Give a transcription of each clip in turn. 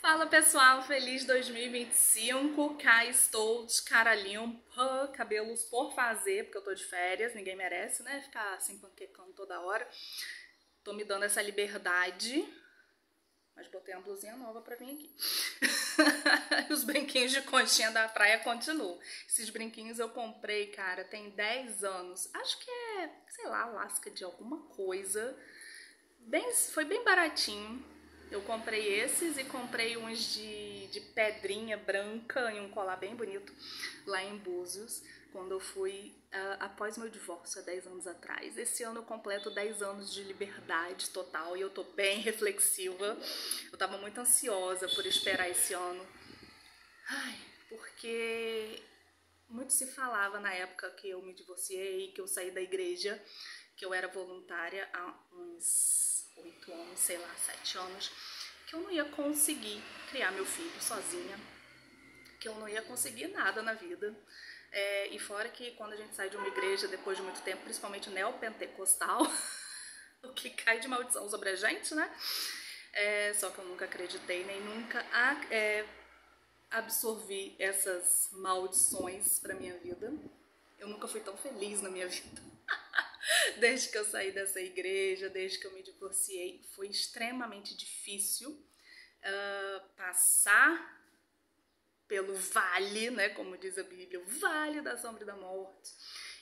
Fala pessoal, feliz 2025, cá estou de cara limpa, cabelos por fazer, porque eu tô de férias, ninguém merece, né, ficar assim panquecando toda hora. Tô me dando essa liberdade, mas botei uma blusinha nova pra vir aqui. E os brinquinhos de conchinha da praia continuam. Esses brinquinhos eu comprei, cara, tem 10 anos, acho que é, sei lá, lasca de alguma coisa, foi bem baratinho. Eu comprei esses e comprei uns de pedrinha branca e um colar bem bonito lá em Búzios, quando eu fui após meu divórcio há 10 anos atrás. Esse ano eu completo 10 anos de liberdade total e eu tô bem reflexiva. Eu tava muito ansiosa por esperar esse ano. Ai, porque muito se falava na época que eu me divorciei, que eu saí da igreja, que eu era voluntária há uns 8 anos, sei lá, 7 anos, que eu não ia conseguir criar meu filho sozinha, que eu não ia conseguir nada na vida. E fora que quando a gente sai de uma igreja depois de muito tempo, principalmente neopentecostal, o que cai de maldição sobre a gente, né? Só que eu nunca acreditei, nem nunca absorvi essas maldições pra minha vida. Eu nunca fui tão feliz na minha vida. Desde que eu saí dessa igreja, desde que eu me divorciei, foi extremamente difícil passar pelo vale, né, como diz a Bíblia, o vale da sombra e da morte.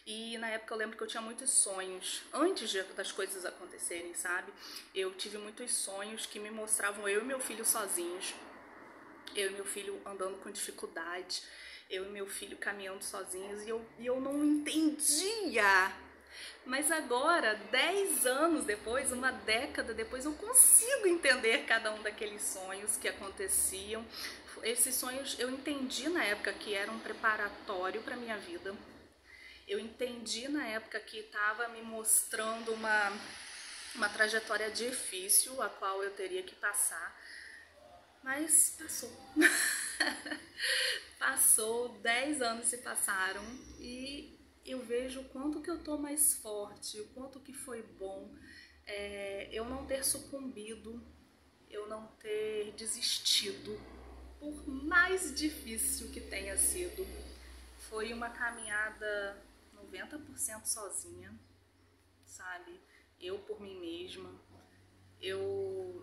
E na época eu lembro que eu tinha muitos sonhos, antes das coisas acontecerem, sabe? Eu tive muitos sonhos que me mostravam eu e meu filho sozinhos, eu e meu filho andando com dificuldade, eu e meu filho caminhando sozinhos, e eu não entendia. Mas agora, 10 anos depois, uma década depois, eu consigo entender cada um daqueles sonhos que aconteciam. Esses sonhos eu entendi na época que era um preparatório para minha vida. Eu entendi na época que estava me mostrando uma trajetória difícil, a qual eu teria que passar. Mas passou. Passou, 10 anos se passaram e eu vejo o quanto que eu tô mais forte, o quanto que foi bom eu não ter sucumbido, eu não ter desistido, por mais difícil que tenha sido. Foi uma caminhada 90% sozinha, sabe? Eu por mim mesma.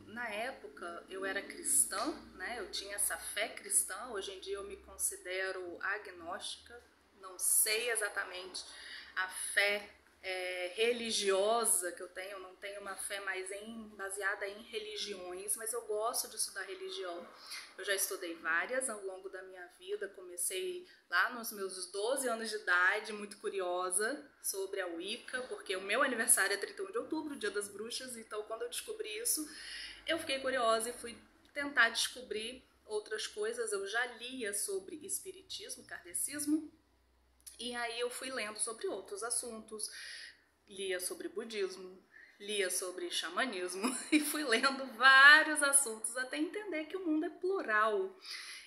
Na época, eu era cristã, né? Eu tinha essa fé cristã. Hoje em dia eu me considero agnóstica. Não sei exatamente a fé religiosa que eu tenho. Eu não tenho uma fé mais baseada em religiões, mas eu gosto de estudar religião. Eu já estudei várias ao longo da minha vida. Comecei lá nos meus 12 anos de idade, muito curiosa sobre a Wicca, porque o meu aniversário é 31 de outubro, dia das bruxas, então quando eu descobri isso, eu fiquei curiosa e fui tentar descobrir outras coisas. Eu já lia sobre espiritismo, kardecismo, e aí eu fui lendo sobre outros assuntos, lia sobre budismo, lia sobre xamanismo e fui lendo vários assuntos até entender que o mundo é plural.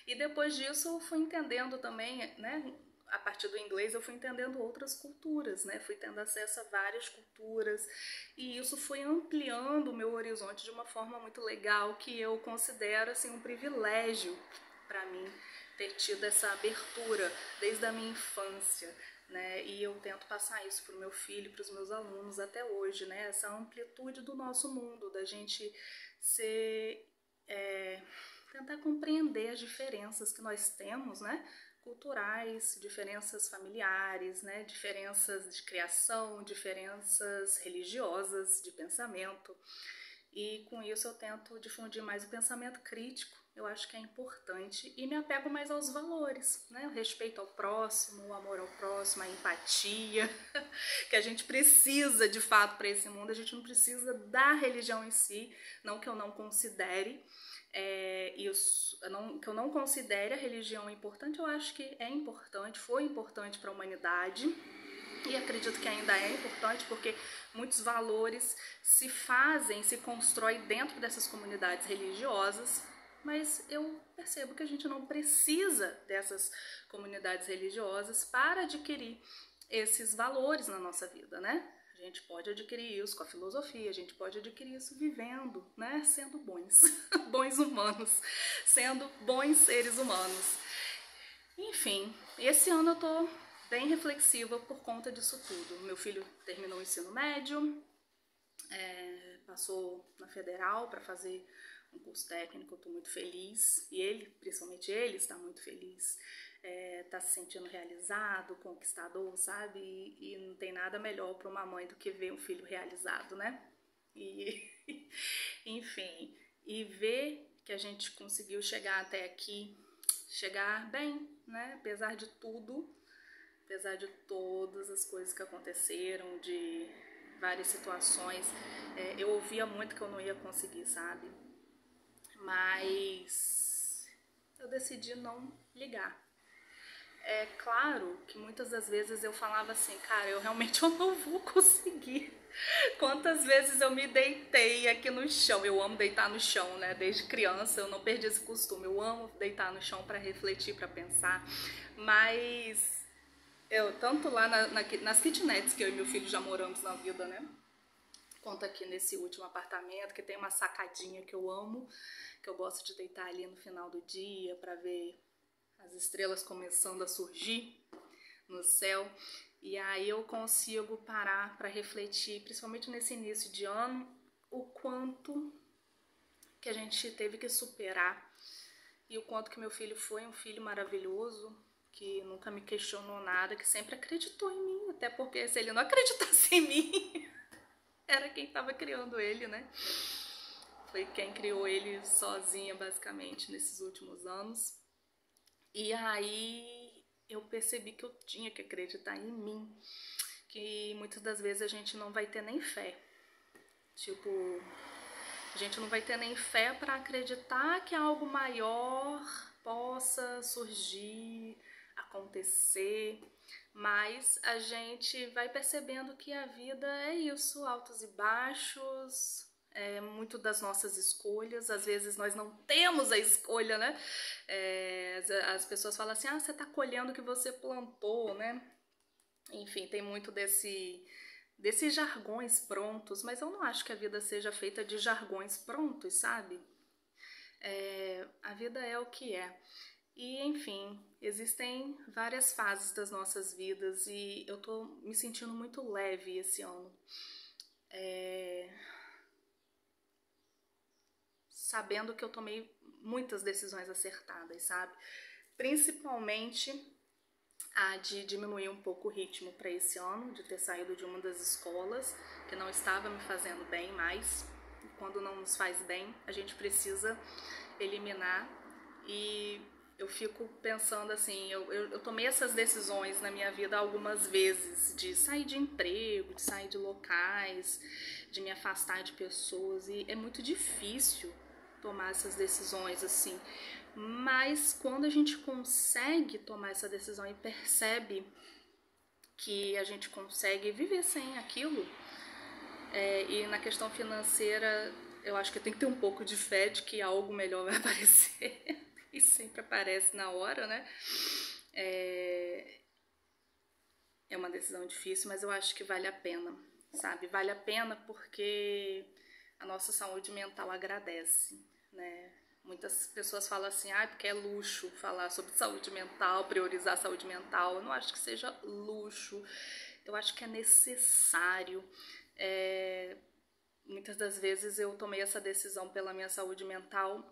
E depois disso eu fui entendendo também, né, a partir do inglês eu fui entendendo outras culturas, né, fui tendo acesso a várias culturas e isso foi ampliando o meu horizonte de uma forma muito legal, que eu considero assim um privilégio para mim ter tido essa abertura desde a minha infância, né? E eu tento passar isso para o meu filho, para os meus alunos até hoje, né? Essa amplitude do nosso mundo, da gente tentar compreender as diferenças que nós temos, né? Culturais, diferenças familiares, né? Diferenças de criação, diferenças religiosas, de pensamento. E com isso eu tento difundir mais o pensamento crítico. Eu acho que é importante e me apego mais aos valores, né? O respeito ao próximo, o amor ao próximo, a empatia, que a gente precisa de fato para esse mundo. A gente não precisa da religião em si, não que eu não considere isso, que eu não considere a religião importante. Eu acho que é importante, foi importante para a humanidade. E acredito que ainda é importante porque muitos valores se constroem dentro dessas comunidades religiosas, mas eu percebo que a gente não precisa dessas comunidades religiosas para adquirir esses valores na nossa vida, né? A A gente pode adquirir isso com a filosofia, a gente pode adquirir isso vivendo, né? Sendo bons, bons humanos, sendo bons seres humanos. Enfim, esse ano eu tô bem reflexiva por conta disso tudo. Meu filho terminou o ensino médio, passou na Federal para fazer um curso técnico, eu tô muito feliz. E ele, principalmente ele, está muito feliz. Tá se sentindo realizado, conquistador, sabe? E não tem nada melhor para uma mãe do que ver um filho realizado, né? E, enfim, e ver que a gente conseguiu chegar até aqui, chegar bem, né? Apesar de tudo, apesar de todas as coisas que aconteceram, de várias situações, eu ouvia muito que eu não ia conseguir, sabe? Mas eu decidi não ligar. É claro que muitas das vezes eu falava assim, cara, eu realmente não vou conseguir. Quantas vezes eu me deitei aqui no chão. Eu amo deitar no chão, né? Desde criança eu não perdi esse costume. Eu amo deitar no chão para refletir, para pensar. Mas eu, tanto lá nas kitnets que eu e meu filho já moramos na vida, né? Quanto aqui nesse último apartamento, que tem uma sacadinha que eu amo, que eu gosto de deitar ali no final do dia para ver as estrelas começando a surgir no céu. E aí eu consigo parar para refletir, principalmente nesse início de ano, o quanto que a gente teve que superar e o quanto que meu filho foi um filho maravilhoso, que nunca me questionou nada, que sempre acreditou em mim, até porque se ele não acreditasse em mim, era quem estava criando ele, né? Foi quem criou ele sozinha, basicamente, nesses últimos anos. E aí eu percebi que eu tinha que acreditar em mim, que muitas das vezes a gente não vai ter nem fé. Tipo, a gente não vai ter nem fé para acreditar que algo maior possa surgir, acontecer, mas a gente vai percebendo que a vida é isso, altos e baixos, muito das nossas escolhas. Às vezes nós não temos a escolha, né? As pessoas falam assim, você tá colhendo o que você plantou, né? Enfim, tem muito desses jargões prontos, mas eu não acho que a vida seja feita de jargões prontos, sabe? A vida é o que é. E, enfim, existem várias fases das nossas vidas e eu tô me sentindo muito leve esse ano. Sabendo que eu tomei muitas decisões acertadas, sabe? Principalmente a de diminuir um pouco o ritmo para esse ano, de ter saído de uma das escolas que não estava me fazendo bem mais. E quando não nos faz bem, a gente precisa eliminar. E eu fico pensando assim, eu tomei essas decisões na minha vida algumas vezes, de sair de emprego, de sair de locais, de me afastar de pessoas, e é muito difícil tomar essas decisões assim, mas quando a gente consegue tomar essa decisão e percebe que a gente consegue viver sem aquilo, e na questão financeira eu acho que tem que ter um pouco de fé de que algo melhor vai aparecer e sempre aparece na hora, né? É uma decisão difícil, mas eu acho que vale a pena, sabe? Vale a pena porque a nossa saúde mental agradece, né? Muitas pessoas falam assim, porque é luxo falar sobre saúde mental, priorizar a saúde mental. Eu não acho que seja luxo, eu acho que é necessário. Muitas das vezes eu tomei essa decisão pela minha saúde mental,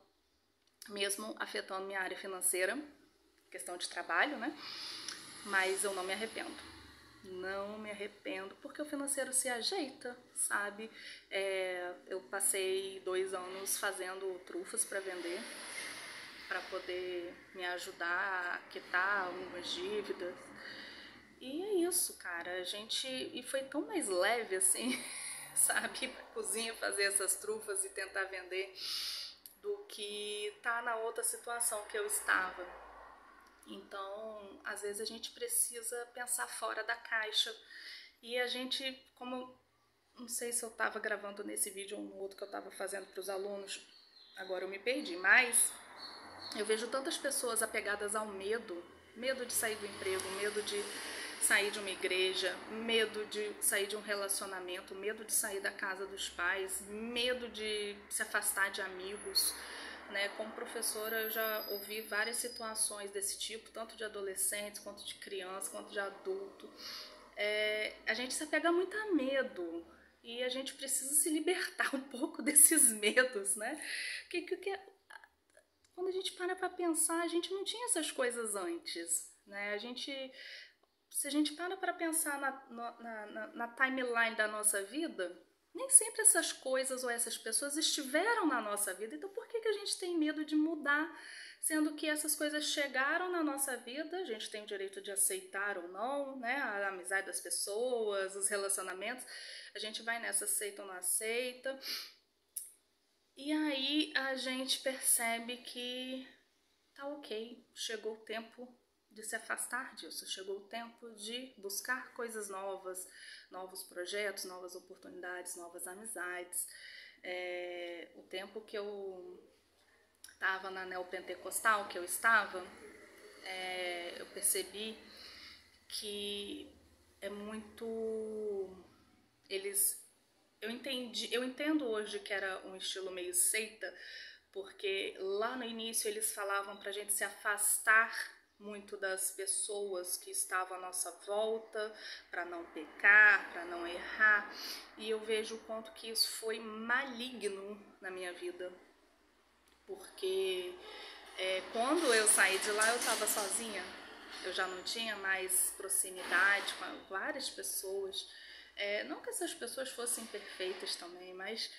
mesmo afetando minha área financeira, questão de trabalho, né? Mas eu não me arrependo. Não me arrependo, porque o financeiro se ajeita, sabe? Eu passei 2 anos fazendo trufas para vender, para poder me ajudar a quitar algumas dívidas. E é isso, cara. E foi tão mais leve assim, sabe? Ir pra cozinha fazer essas trufas e tentar vender, do que tá na outra situação que eu estava. Então, às vezes a gente precisa pensar fora da caixa. E a gente, como não sei se eu estava gravando nesse vídeo ou no outro que eu estava fazendo para os alunos, agora eu me perdi, mas eu vejo tantas pessoas apegadas ao medo de sair do emprego, medo de sair de uma igreja, medo de sair de um relacionamento, medo de sair da casa dos pais, medo de se afastar de amigos, né? Como professora eu já ouvi várias situações desse tipo, tanto de adolescentes, quanto de crianças, quanto de adulto. A gente se apega muito a medo e a gente precisa se libertar um pouco desses medos, né? Quando a gente para pensar, a gente não tinha essas coisas antes, né? Se a gente para pensar na timeline da nossa vida, nem sempre essas coisas ou essas pessoas estiveram na nossa vida. Então por que a gente tem medo de mudar? Sendo que essas coisas chegaram na nossa vida, a gente tem o direito de aceitar ou não, né? A amizade das pessoas, os relacionamentos, a gente vai nessa, aceita ou não aceita. E aí a gente percebe que tá ok, chegou o tempo de se afastar disso, chegou o tempo de buscar coisas novas, novos projetos, novas oportunidades, novas amizades. O tempo que eu estava na neopentecostal, que eu estava, eu percebi que é muito... Eu entendo hoje que era um estilo meio seita, porque lá no início eles falavam pra gente se afastar muito das pessoas que estavam à nossa volta, para não pecar, para não errar, e eu vejo o quanto que isso foi maligno na minha vida, porque quando eu saí de lá eu estava sozinha, eu já não tinha mais proximidade com várias pessoas, não que essas pessoas fossem perfeitas também, mas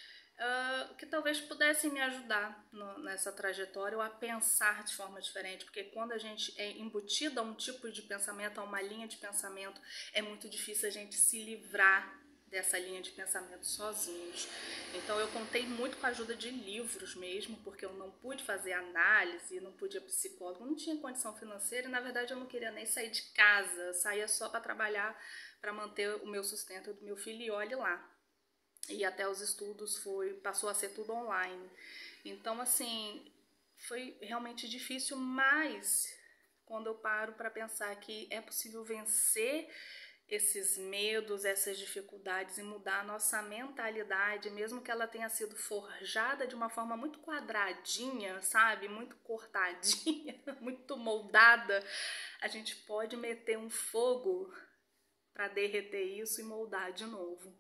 que talvez pudessem me ajudar nessa trajetória ou a pensar de forma diferente, porque quando a gente é embutida a um tipo de pensamento, a uma linha de pensamento, é muito difícil a gente se livrar dessa linha de pensamento sozinhos. Então eu contei muito com a ajuda de livros mesmo, porque eu não pude fazer análise, não pude ir a psicólogo, não tinha condição financeira e na verdade eu não queria nem sair de casa, eu saía só para trabalhar, para manter o meu sustento do meu filho e olhe lá. E até os estudos passou a ser tudo online. Então, assim, foi realmente difícil, mas quando eu paro para pensar que é possível vencer esses medos, essas dificuldades e mudar a nossa mentalidade, mesmo que ela tenha sido forjada de uma forma muito quadradinha, sabe? Muito cortadinha, muito moldada, a gente pode meter um fogo para derreter isso e moldar de novo.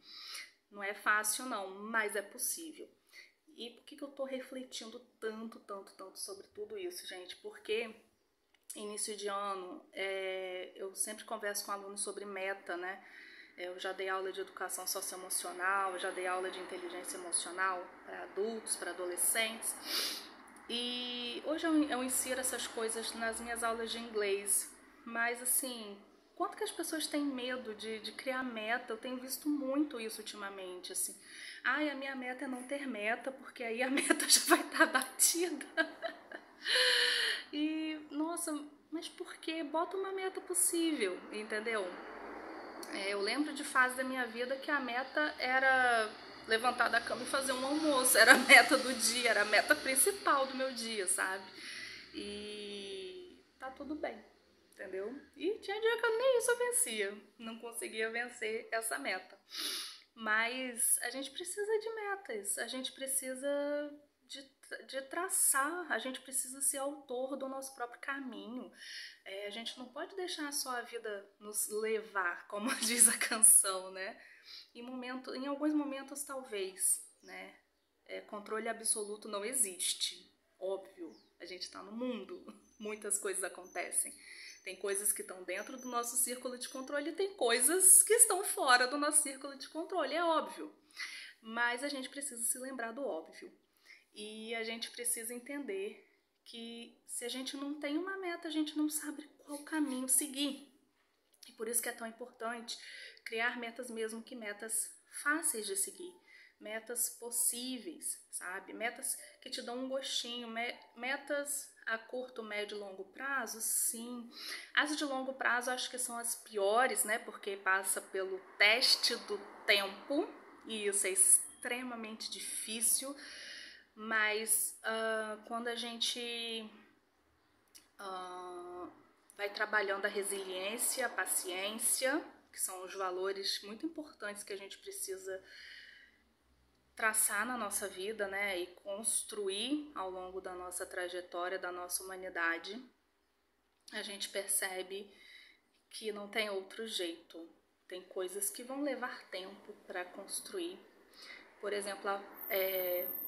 Não é fácil não, mas é possível. E por que eu tô refletindo tanto sobre tudo isso, gente? Porque início de ano, eu sempre converso com alunos sobre meta, né? Eu já dei aula de educação socioemocional, já dei aula de inteligência emocional para adultos, para adolescentes. E hoje eu insiro essas coisas nas minhas aulas de inglês, mas assim, quanto que as pessoas têm medo de criar meta? Eu tenho visto muito isso ultimamente, assim. Ai, a minha meta é não ter meta, porque aí a meta já vai estar batida. E, nossa, mas por quê? Bota uma meta possível, entendeu? Eu lembro de fase da minha vida que a meta era levantar da cama e fazer um almoço, era a meta do dia, era a meta principal do meu dia, sabe? E tá tudo bem, entendeu? E tinha dia que eu nem isso eu vencia, não conseguia vencer essa meta. Mas a gente precisa de metas, a gente precisa de traçar, a gente precisa ser autor do nosso próprio caminho. A gente não pode deixar só a vida nos levar, como diz a canção, né? Em alguns momentos talvez, né? Controle absoluto não existe, óbvio, a gente está no mundo, muitas coisas acontecem. Tem coisas que estão dentro do nosso círculo de controle e tem coisas que estão fora do nosso círculo de controle, é óbvio. Mas a gente precisa se lembrar do óbvio. E a gente precisa entender que se a gente não tem uma meta, a gente não sabe qual caminho seguir. E por isso que é tão importante criar metas mesmo que metas fáceis de seguir. Metas possíveis, sabe? Metas que te dão um gostinho, metas a curto, médio e longo prazo, sim. As de longo prazo acho que são as piores, né? Porque passa pelo teste do tempo e isso é extremamente difícil. Mas quando a gente vai trabalhando a resiliência, a paciência, que são os valores muito importantes que a gente precisa traçar na nossa vida, né, e construir ao longo da nossa trajetória, da nossa humanidade. A gente percebe que não tem outro jeito. Tem coisas que vão levar tempo para construir. Por exemplo,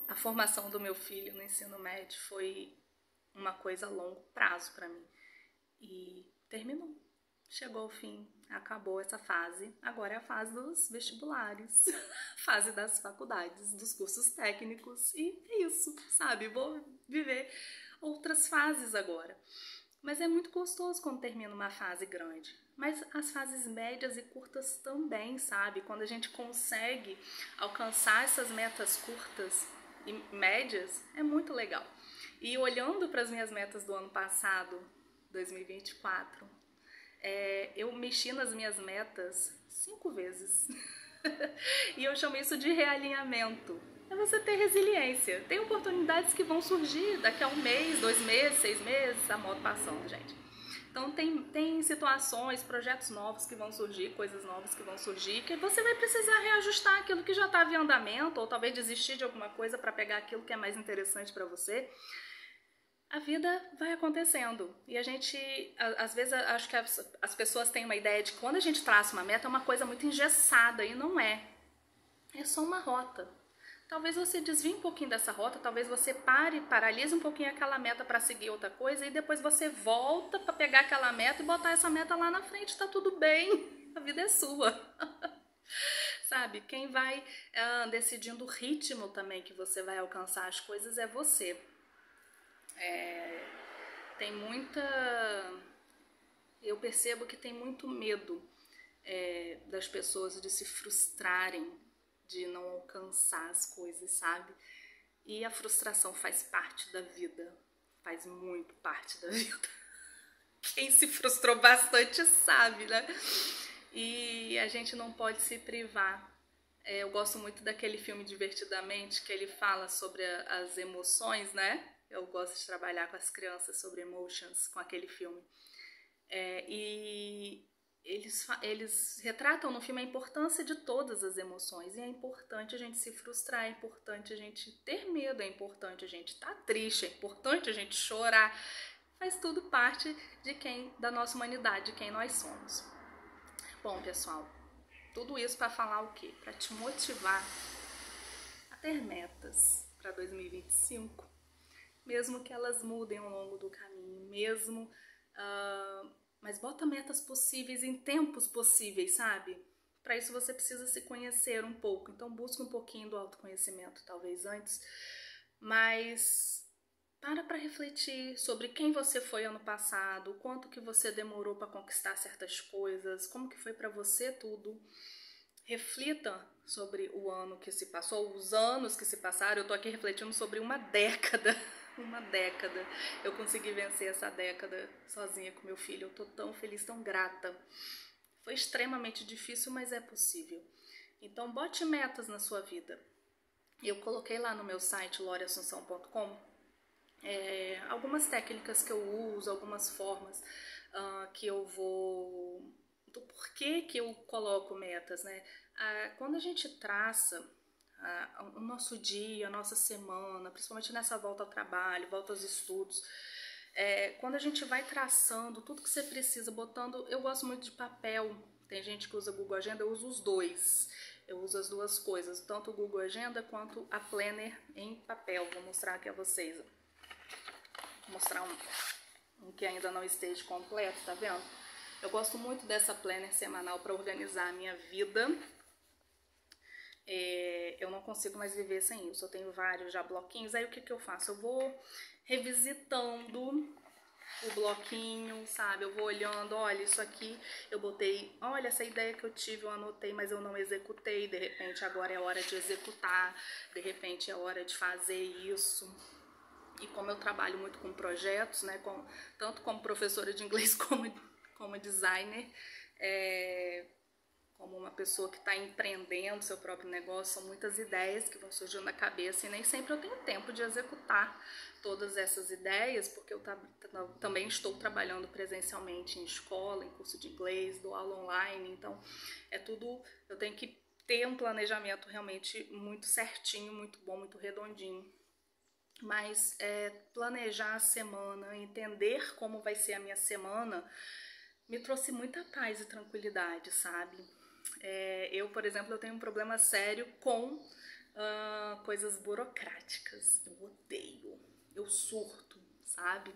a formação do meu filho no ensino médio foi uma coisa a longo prazo para mim. E terminou. Chegou ao fim, acabou essa fase. Agora é a fase dos vestibulares, fase das faculdades, dos cursos técnicos. E é isso, sabe? Vou viver outras fases agora. Mas é muito gostoso quando termina uma fase grande. Mas as fases médias e curtas também, sabe? Quando a gente consegue alcançar essas metas curtas e médias, é muito legal. E olhando para as minhas metas do ano passado, 2024, eu mexi nas minhas metas 5 vezes. E eu chamo isso de realinhamento. É você ter resiliência. Tem oportunidades que vão surgir daqui a 1 mês, 2 meses, 6 meses, a moto passando, gente. Então tem situações, projetos novos que vão surgir, coisas novas que vão surgir, que você vai precisar reajustar aquilo que já estava em andamento, ou talvez desistir de alguma coisa para pegar aquilo que é mais interessante para você. A vida vai acontecendo. E a gente, às vezes, acho que as pessoas têm uma ideia de que quando a gente traça uma meta é uma coisa muito engessada, e não é. É só uma rota. Talvez você desvie um pouquinho dessa rota, talvez você paralise um pouquinho aquela meta para seguir outra coisa, e depois você volta para pegar aquela meta e botar essa meta lá na frente, tá tudo bem, a vida é sua. Sabe, quem vai decidindo o ritmo também que você vai alcançar as coisas é você. Tem muita... Eu percebo que tem muito medo das pessoas de se frustrarem, de não alcançar as coisas, sabe? E a frustração faz parte da vida, faz muito parte da vida. Quem se frustrou bastante sabe, né? E a gente não pode se privar. Eu gosto muito daquele filme Divertidamente, que ele fala sobre as emoções, né? Eu gosto de trabalhar com as crianças sobre emotions, com aquele filme. E eles retratam no filme a importância de todas as emoções. E é importante a gente se frustrar, é importante a gente ter medo, é importante a gente estar triste, é importante a gente chorar. Faz tudo parte da nossa humanidade, de quem nós somos. Bom, pessoal, tudo isso para falar o quê? Para te motivar a ter metas para 2025, mesmo que elas mudem ao longo do caminho, mas bota metas possíveis em tempos possíveis, sabe? Para isso você precisa se conhecer um pouco, então busca um pouquinho do autoconhecimento, talvez antes, mas para refletir sobre quem você foi ano passado, o quanto que você demorou para conquistar certas coisas, como que foi para você tudo. Reflita sobre o ano que se passou, os anos que se passaram. Eu tô aqui refletindo sobre uma década. Uma década. Eu consegui vencer essa década sozinha com meu filho. Eu tô tão feliz, tão grata. Foi extremamente difícil, mas é possível. Então, bote metas na sua vida. Eu coloquei lá no meu site, loriassunção.com, algumas técnicas que eu uso, algumas formas que eu vou... do porquê que eu coloco metas, né? Quando a gente traça o nosso dia, a nossa semana, principalmente nessa volta ao trabalho, volta aos estudos, quando a gente vai traçando tudo que você precisa, botando... Eu gosto muito de papel, tem gente que usa Google Agenda, eu uso os dois. Eu uso as duas coisas, tanto o Google Agenda quanto a Planner em papel. Vou mostrar aqui a vocês. Vou mostrar um que ainda não esteja completo, tá vendo? Eu gosto muito dessa planner semanal para organizar a minha vida. Eu não consigo mais viver sem isso. Eu tenho vários já bloquinhos. Aí o que eu faço? Eu vou revisitando o bloquinho, sabe? Eu vou olhando, olha, isso aqui eu botei, olha, essa ideia que eu tive, eu anotei, mas eu não executei. De repente agora é hora de executar. De repente é hora de fazer isso. E como eu trabalho muito com projetos, né, tanto como professora de inglês como designer, como uma pessoa que está empreendendo seu próprio negócio, são muitas ideias que vão surgindo na cabeça e nem sempre eu tenho tempo de executar todas essas ideias, porque eu também estou trabalhando presencialmente em escola, em curso de inglês, dou aula online, então é tudo, eu tenho que ter um planejamento realmente muito certinho, muito bom, muito redondinho. Mas planejar a semana, entender como vai ser a minha semana, me trouxe muita paz e tranquilidade, sabe? Eu, por exemplo, eu tenho um problema sério com coisas burocráticas. Eu odeio, eu surto, sabe?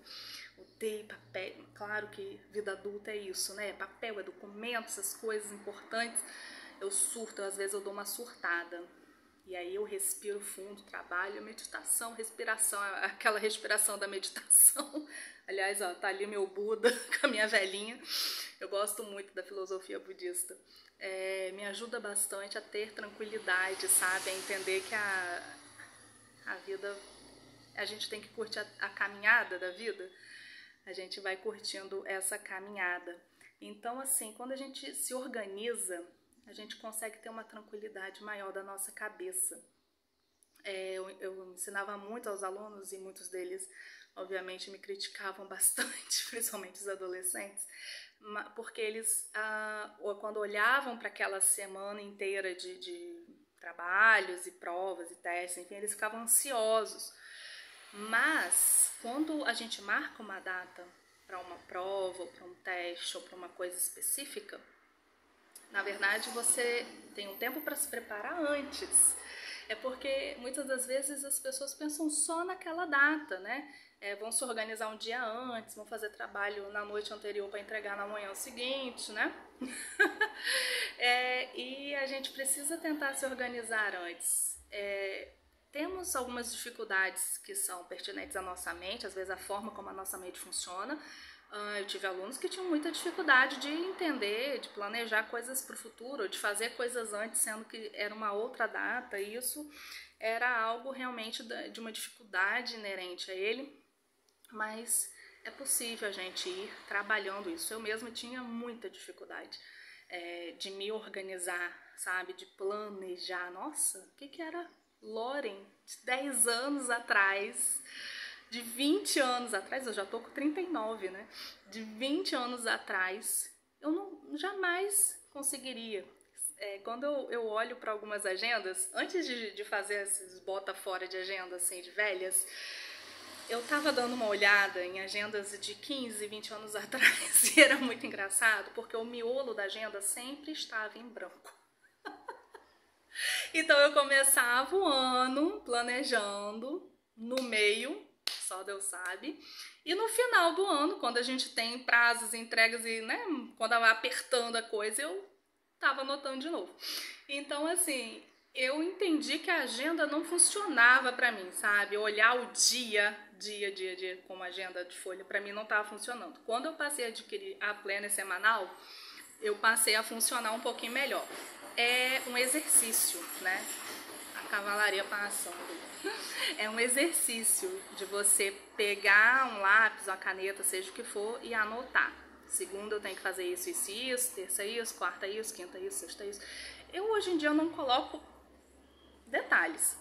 Odeio papel. Claro que vida adulta é isso, né? Papel, é documento, essas coisas importantes. Eu surto, às vezes eu dou uma surtada. E aí eu respiro fundo, trabalho, meditação, respiração, aquela respiração da meditação. Aliás, ó, tá ali meu Buda com a minha velhinha. Eu gosto muito da filosofia budista. Me ajuda bastante a ter tranquilidade, sabe? A entender que a vida, a gente tem que curtir a caminhada da vida. A gente vai curtindo essa caminhada. Então, assim, quando a gente se organiza, a gente consegue ter uma tranquilidade maior da nossa cabeça. Eu ensinava muito aos alunos e muitos deles, obviamente, me criticavam bastante, principalmente os adolescentes, porque eles, quando olhavam para aquela semana inteira de trabalhos e provas e testes, enfim, eles ficavam ansiosos. Mas, quando a gente marca uma data para uma prova, ou para um teste, ou para uma coisa específica, na verdade, você tem um tempo para se preparar antes. É porque muitas das vezes as pessoas pensam só naquela data, né? Vão se organizar um dia antes, vão fazer trabalho na noite anterior para entregar na manhã seguinte, né? E a gente precisa tentar se organizar antes. Temos algumas dificuldades que são pertinentes à nossa mente, às vezes a forma como a nossa mente funciona. Eu tive alunos que tinham muita dificuldade de entender, de planejar coisas para o futuro, de fazer coisas antes, sendo que era uma outra data, e isso era algo realmente de uma dificuldade inerente a ele, mas é possível a gente ir trabalhando isso. Eu mesma tinha muita dificuldade de me organizar, sabe, de planejar. Nossa, o que era Lauren de 10 anos atrás? De 20 anos atrás, eu já tô com 39, né? De 20 anos atrás, eu jamais conseguiria. Quando eu olho para algumas agendas, antes de fazer esses bota fora de agenda, assim, de velhas, eu tava dando uma olhada em agendas de 15, 20 anos atrás e era muito engraçado, porque o miolo da agenda sempre estava em branco. Então eu começava o ano planejando, no meio, só Deus sabe. E no final do ano, quando a gente tem prazos, entregas e, né, quando vai apertando a coisa, eu tava anotando de novo. Então, assim, eu entendi que a agenda não funcionava pra mim, sabe? Olhar o dia como agenda de folha, pra mim não tava funcionando. Quando eu passei a adquirir a planner semanal, eu passei a funcionar um pouquinho melhor. É um exercício, né? A cavalaria passando. É um exercício de você pegar um lápis, uma caneta, seja o que for, e anotar. Segunda eu tenho que fazer isso, isso e isso, terça isso, quarta isso, quinta isso, sexta isso. Eu hoje em dia não coloco detalhes.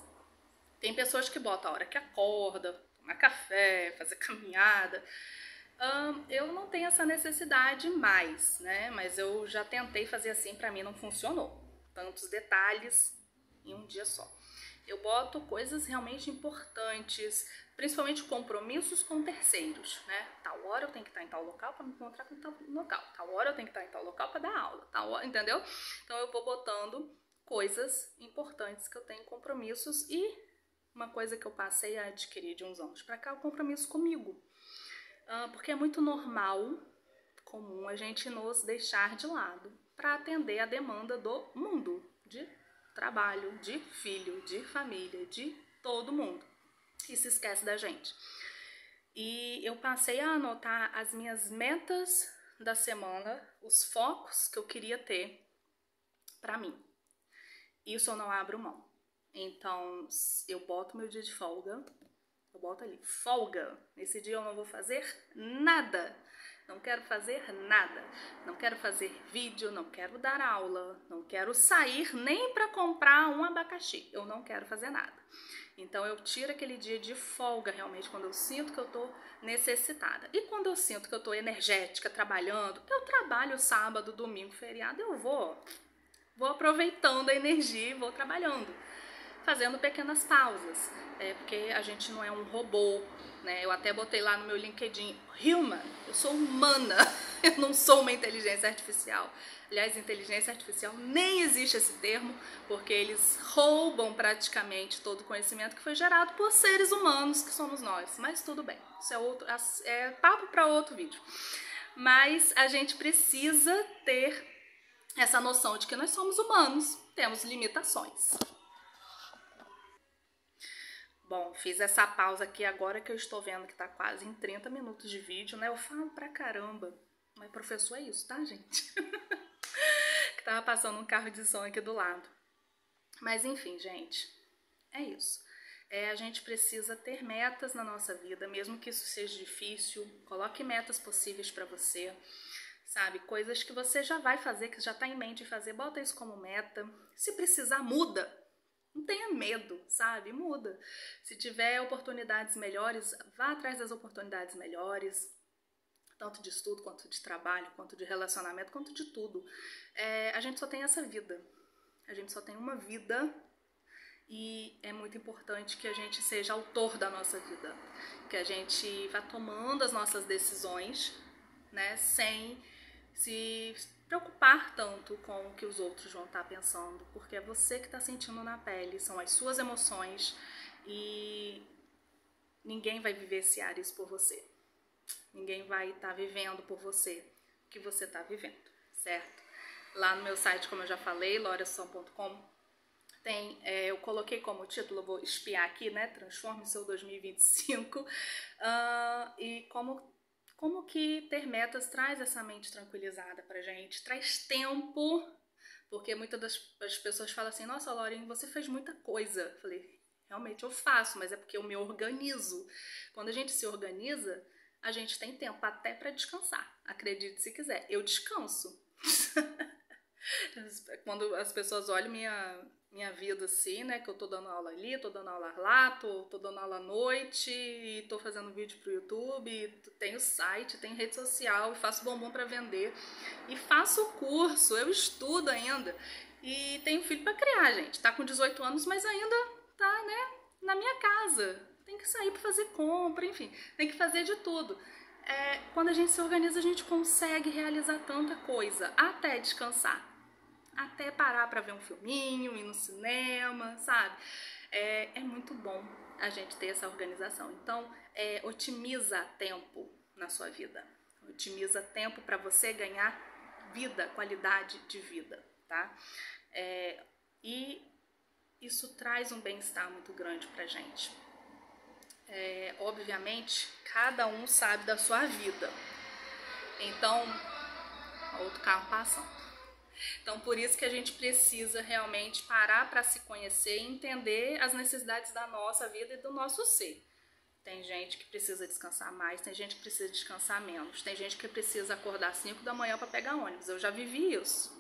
Tem pessoas que botam a hora que acorda, tomar café, fazer caminhada. Eu não tenho essa necessidade mais, né? Mas eu já tentei fazer assim, pra mim não funcionou. Tantos detalhes em um dia só. Eu boto coisas realmente importantes, principalmente compromissos com terceiros, né? Tal hora eu tenho que estar em tal local para me encontrar com tal local. Tal hora eu tenho que estar em tal local para dar aula. Tal hora, entendeu? Então eu vou botando coisas importantes que eu tenho compromissos e uma coisa que eu passei a adquirir de uns anos para cá, o compromisso comigo. Porque é muito normal, comum, a gente nos deixar de lado para atender a demanda do mundo, de trabalho, de filho, de família, de todo mundo. E se esquece da gente. E eu passei a anotar as minhas metas da semana, os focos que eu queria ter para mim. Isso eu não abro mão. Então, eu boto meu dia de folga, eu boto ali, folga. Nesse dia eu não vou fazer nada. Não quero fazer nada. Não quero fazer vídeo, não quero dar aula, não quero sair nem para comprar um abacaxi. Eu não quero fazer nada. Então eu tiro aquele dia de folga realmente quando eu sinto que eu tô necessitada. E quando eu sinto que eu tô energética, trabalhando, eu trabalho sábado, domingo, feriado, eu vou aproveitando a energia e vou trabalhando, fazendo pequenas pausas, porque a gente não é um robô, né? Eu até botei lá no meu LinkedIn, human, eu sou humana, eu não sou uma inteligência artificial. Aliás, inteligência artificial nem existe esse termo, porque eles roubam praticamente todo o conhecimento que foi gerado por seres humanos, que somos nós. Mas tudo bem, isso é papo para outro vídeo. Mas a gente precisa ter essa noção de que nós somos humanos, temos limitações. Bom, fiz essa pausa aqui agora que eu estou vendo que tá quase em 30 minutos de vídeo, né? Eu falo pra caramba, mas professor é isso, tá, gente? Que tava passando um carro de som aqui do lado. Mas enfim, gente, é isso. A gente precisa ter metas na nossa vida, mesmo que isso seja difícil. Coloque metas possíveis pra você. Sabe, coisas que você já vai fazer, que já está em mente de fazer, bota isso como meta. Se precisar, muda. Não tenha medo, sabe? Muda. Se tiver oportunidades melhores, vá atrás das oportunidades melhores, tanto de estudo, quanto de trabalho, quanto de relacionamento, quanto de tudo. A gente só tem essa vida. A gente só tem uma vida e é muito importante que a gente seja autor da nossa vida. Que a gente vá tomando as nossas decisões, né, sem se preocupar tanto com o que os outros vão estar pensando, porque é você que está sentindo na pele, são as suas emoções e ninguém vai vivenciar isso por você. Ninguém vai estar vivendo por você o que você está vivendo, certo? Lá no meu site, como eu já falei, loriasson.com, tem, eu coloquei como título, vou espiar aqui, né? Transforme seu 2025 e como que ter metas traz essa mente tranquilizada pra gente, traz tempo, porque muitas das pessoas falam assim, nossa, Lauren, você fez muita coisa. Eu falei, realmente eu faço, mas é porque eu me organizo. Quando a gente se organiza, a gente tem tempo até pra descansar, acredite se quiser. Eu descanso. Quando as pessoas olham minha vida assim, né, que eu tô dando aula ali, tô dando aula lá, tô dando aula à noite, e tô fazendo vídeo pro YouTube, tenho site, tenho rede social, e faço bombom pra vender, e faço curso, eu estudo ainda, e tenho filho pra criar, gente, tá com 18 anos, mas ainda tá, né, na minha casa, tem que sair pra fazer compra, enfim, tem que fazer de tudo. Quando a gente se organiza, a gente consegue realizar tanta coisa, até descansar. Até parar para ver um filminho, ir no cinema, sabe? É muito bom a gente ter essa organização. Então, otimiza tempo na sua vida. Otimiza tempo para você ganhar vida, qualidade de vida, tá? E isso traz um bem-estar muito grande pra gente. Obviamente, cada um sabe da sua vida. Então, outro carro passando. Então, por isso que a gente precisa realmente parar para se conhecer e entender as necessidades da nossa vida e do nosso ser. Tem gente que precisa descansar mais, tem gente que precisa descansar menos, tem gente que precisa acordar às 5 da manhã para pegar ônibus. Eu já vivi isso.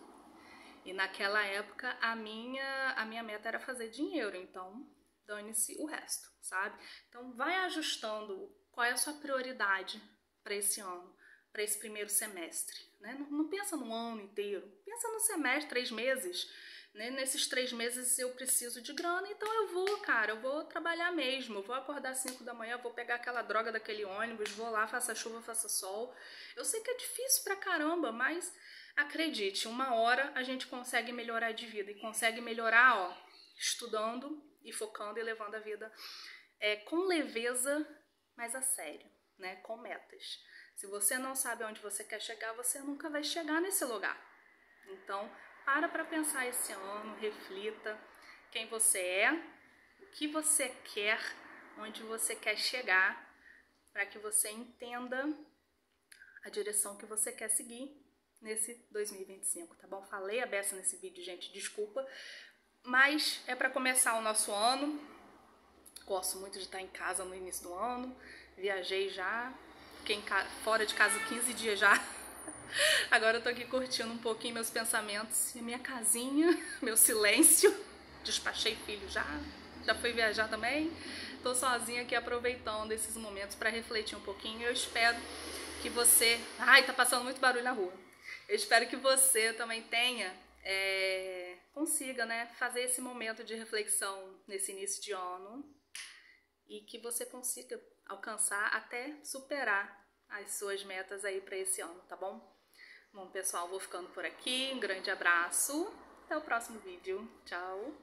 E naquela época a minha meta era fazer dinheiro, então dane-se o resto, sabe? Então vai ajustando qual é a sua prioridade para esse ano, para esse primeiro semestre, né? Não pensa no ano inteiro, pensa no semestre, 3 meses, né? Nesses 3 meses eu preciso de grana, então eu vou trabalhar mesmo, eu vou acordar às 5 da manhã, vou pegar aquela droga daquele ônibus, vou lá, faça chuva, faça sol. Eu sei que é difícil pra caramba, mas acredite, uma hora a gente consegue melhorar de vida e consegue melhorar, ó, estudando e focando e levando a vida com leveza, mas a sério, né? Com metas. Se você não sabe onde você quer chegar, você nunca vai chegar nesse lugar. Então, para pensar esse ano, reflita quem você é, o que você quer, onde você quer chegar, para que você entenda a direção que você quer seguir nesse 2025, tá bom? Falei a beça nesse vídeo, gente, desculpa, mas é para começar o nosso ano. Gosto muito de estar em casa no início do ano, viajei já, fiquei fora de casa 15 dias já. Agora eu tô aqui curtindo um pouquinho meus pensamentos e minha casinha, meu silêncio. Despachei filho já fui viajar também. Tô sozinha aqui aproveitando esses momentos para refletir um pouquinho. Eu espero que você... Ai, tá passando muito barulho na rua. Eu espero que você também tenha, consiga, né, fazer esse momento de reflexão nesse início de ano e que você consiga alcançar até superar as suas metas aí para esse ano, tá bom? Bom, pessoal, vou ficando por aqui. Um grande abraço. Até o próximo vídeo. Tchau!